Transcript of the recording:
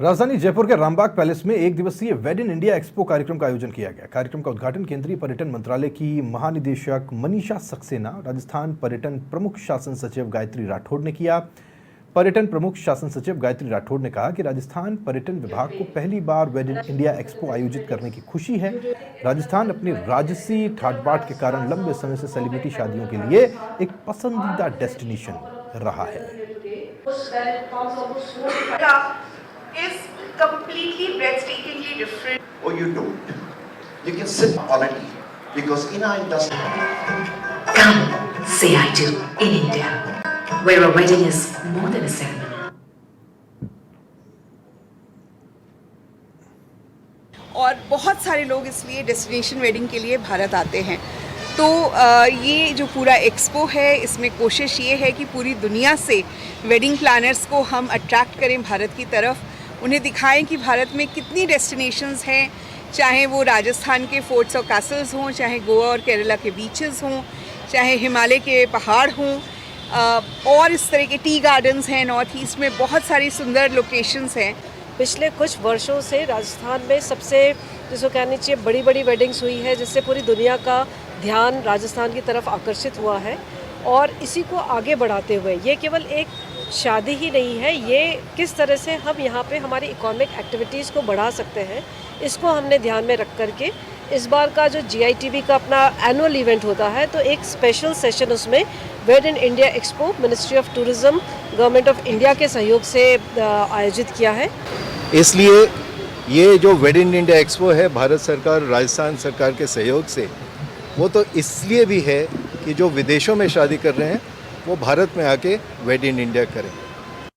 राजधानी जयपुर के रामबाग पैलेस में एक दिवसीय वेड इन इंडिया एक्सपो कार्यक्रम का आयोजन किया गया। कार्यक्रम का उद्घाटन केंद्रीय पर्यटन मंत्रालय की महानिदेशक मनीषा सक्सेना, राजस्थान पर्यटन प्रमुख शासन सचिव गायत्री राठौड़ ने किया। पर्यटन प्रमुख शासन सचिव गायत्री राठौड़ ने कहा कि राजस्थान पर्यटन विभाग को पहली बार वेड इन इंडिया एक्सपो आयोजित करने की खुशी है। राजस्थान अपनी राजसी ठाट-बाट के कारण लंबे समय से सेलिब्रिटी शादियों के लिए एक पसंदीदा डेस्टिनेशन रहा है। Is completely breathtakingly different. Oh, you don't. You can sit already because in our industry. Come, say I do in India, where a wedding is more than a ceremony. और बहुत सारे लोग इसलिए डेस्टिनेशन वेडिंग के लिए भारत आते हैं। तो ये जो पूरा एक्सपो है, इसमें कोशिश ये है कि पूरी दुनिया से वेडिंग प्लानर्स को हम अट्रैक्ट करें भारत की तरफ, उन्हें दिखाएं कि भारत में कितनी डेस्टिनेशंस हैं, चाहे वो राजस्थान के फोर्ट्स और कैसल्स हों, चाहे गोवा और केरला के बीचेस हों, चाहे हिमालय के पहाड़ हों, और इस तरह के टी गार्डन्स हैं। नॉर्थ ईस्ट में बहुत सारी सुंदर लोकेशंस हैं। पिछले कुछ वर्षों से राजस्थान में सबसे जिसको कहनी चाहिए बड़ी बड़ी वेडिंग्स हुई है, जिससे पूरी दुनिया का ध्यान राजस्थान की तरफ आकर्षित हुआ है। और इसी को आगे बढ़ाते हुए ये केवल एक शादी ही नहीं है, ये किस तरह से हम यहाँ पे हमारी इकोनॉमिक एक्टिविटीज़ को बढ़ा सकते हैं, इसको हमने ध्यान में रख करके इस बार का जो GITV का अपना एनुअल इवेंट होता है, तो एक स्पेशल सेशन उसमें wed in India expo ministry of tourism government of India के सहयोग से आयोजित किया है। इसलिए ये जो वेड इन इंडिया एक्सपो है भारत सरकार राजस्थान सरकार के सहयोग से, वो तो इसलिए भी है कि जो विदेशों में शादी कर रहे हैं वो भारत में आके वेड इन इंडिया करें।